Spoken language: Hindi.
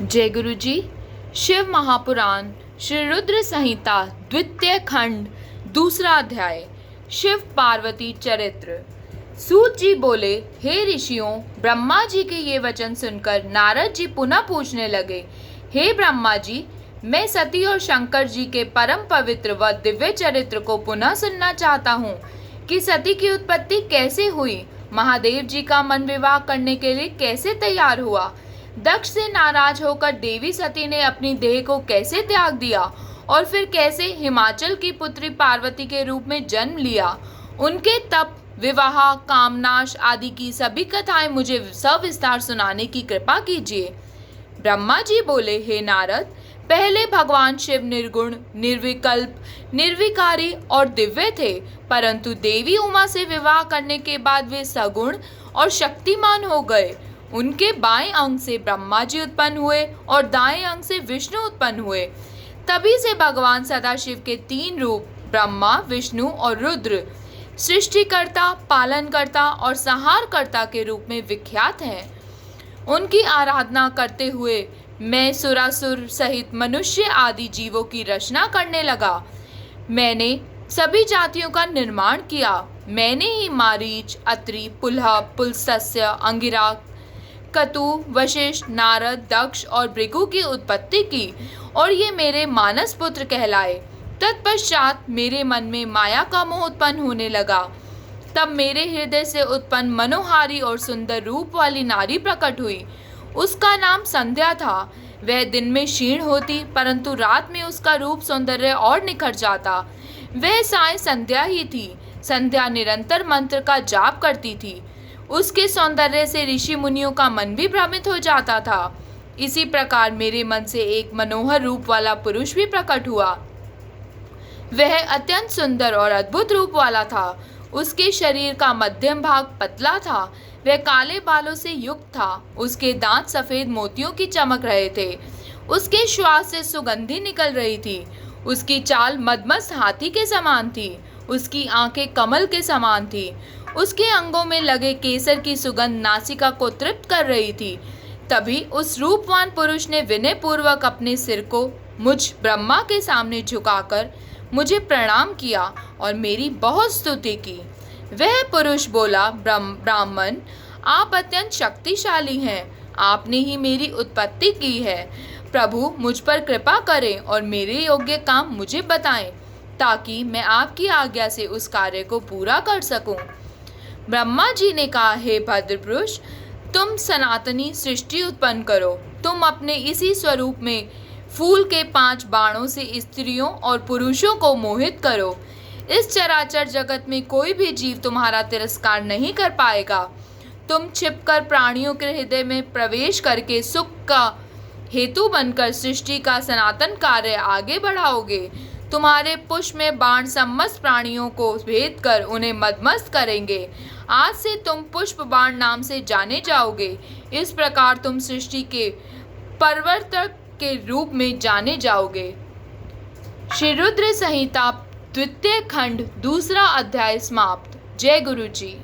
जय गुरु जी। शिव महापुराण श्री रुद्र संहिता द्वितीय खंड दूसरा अध्याय शिव पार्वती चरित्र। सूत जी बोले, हे ऋषियों, ब्रह्मा जी के ये वचन सुनकर नारद जी पुनः पूछने लगे, हे ब्रह्मा जी, मैं सती और शंकर जी के परम पवित्र व दिव्य चरित्र को पुनः सुनना चाहता हूँ कि सती की उत्पत्ति कैसे हुई, महादेव जी का मन विवाह करने के लिए कैसे तैयार हुआ, दक्ष से नाराज होकर देवी सती ने अपनी देह को कैसे त्याग दिया और फिर कैसे हिमाचल की पुत्री पार्वती के रूप में जन्म लिया, उनके तप, विवाह, कामनाश आदि की सभी कथाएं मुझे सविस्तार सुनाने की कृपा कीजिए। ब्रह्मा जी बोले, हे नारद, पहले भगवान शिव निर्गुण, निर्विकल्प, निर्विकारी और दिव्य थे, परंतु देवी उमा से विवाह करने के बाद वे सगुण और शक्तिमान हो गए। उनके बाएं अंग से ब्रह्मा जी उत्पन्न हुए और दाएं अंग से विष्णु उत्पन्न हुए। तभी से भगवान सदाशिव के तीन रूप ब्रह्मा, विष्णु और रुद्र सृष्टिकर्ता, पालनकर्ता और संहारकर्ता के रूप में विख्यात हैं। उनकी आराधना करते हुए मैं सुरासुर सहित मनुष्य आदि जीवों की रचना करने लगा। मैंने सभी जातियों का निर्माण किया। मैंने ही मारीच, अत्रि, पुलह, पुलस्त्य, अंगिरा, कतु, वशिष्ठ, नारद, दक्ष और भृगु की उत्पत्ति की और ये मेरे मानस पुत्र कहलाए। तत्पश्चात मेरे मन में माया का मोह उत्पन्न होने लगा। तब मेरे हृदय से उत्पन्न मनोहारी और सुंदर रूप वाली नारी प्रकट हुई। उसका नाम संध्या था। वह दिन में क्षीण होती, परंतु रात में उसका रूप सौंदर्य और निखर जाता। वह साय संध्या ही थी। संध्या निरंतर मंत्र का जाप करती थी। उसके सौंदर्य से ऋषि मुनियों का मन भी भ्रमित हो जाता था। इसी प्रकार मेरे मन से एक मनोहर रूप वाला पुरुष भी प्रकट हुआ। वह अत्यंत सुंदर और अद्भुत रूप वाला था। उसके शरीर का मध्यम भाग पतला था। वह काले बालों से युक्त था। उसके दांत सफेद मोतियों की चमक रहे थे। उसके श्वास से सुगंधी निकल रही थी। उसकी चाल मदमस्त हाथी के समान थी। उसकी आंखें कमल के समान थी। उसके अंगों में लगे केसर की सुगंध नासिका को तृप्त कर रही थी। तभी उस रूपवान पुरुष ने विनय पूर्वक अपने सिर को मुझ ब्रह्मा के सामने झुकाकर मुझे प्रणाम किया और मेरी बहुत स्तुति की। वह पुरुष बोला, ब्राह्मण, आप अत्यंत शक्तिशाली हैं। आपने ही मेरी उत्पत्ति की है। प्रभु मुझ पर कृपा करें और मेरे योग्य काम मुझे बताएं, ताकि मैं आपकी आज्ञा से उस कार्य को पूरा कर सकूं। ब्रह्मा जी ने कहा, हे भद्रपुरुष, तुम सनातनी सृष्टि उत्पन्न करो। तुम अपने इसी स्वरूप में फूल के 5 बाणों से स्त्रियों और पुरुषों को मोहित करो। इस चराचर जगत में कोई भी जीव तुम्हारा तिरस्कार नहीं कर पाएगा। तुम छिपकर प्राणियों के हृदय में प्रवेश करके सुख का हेतु बनकर सृष्टि का सनातन कार्य आगे बढ़ाओगे। तुम्हारे पुष्प में बाण समस्त प्राणियों को भेद कर उन्हें मदमस्त करेंगे। आज से तुम पुष्प बाण नाम से जाने जाओगे। इस प्रकार तुम सृष्टि के प्रवर्तक के रूप में जाने जाओगे। श्री रुद्र संहिता द्वितीय खंड दूसरा अध्याय समाप्त। जय गुरु जी।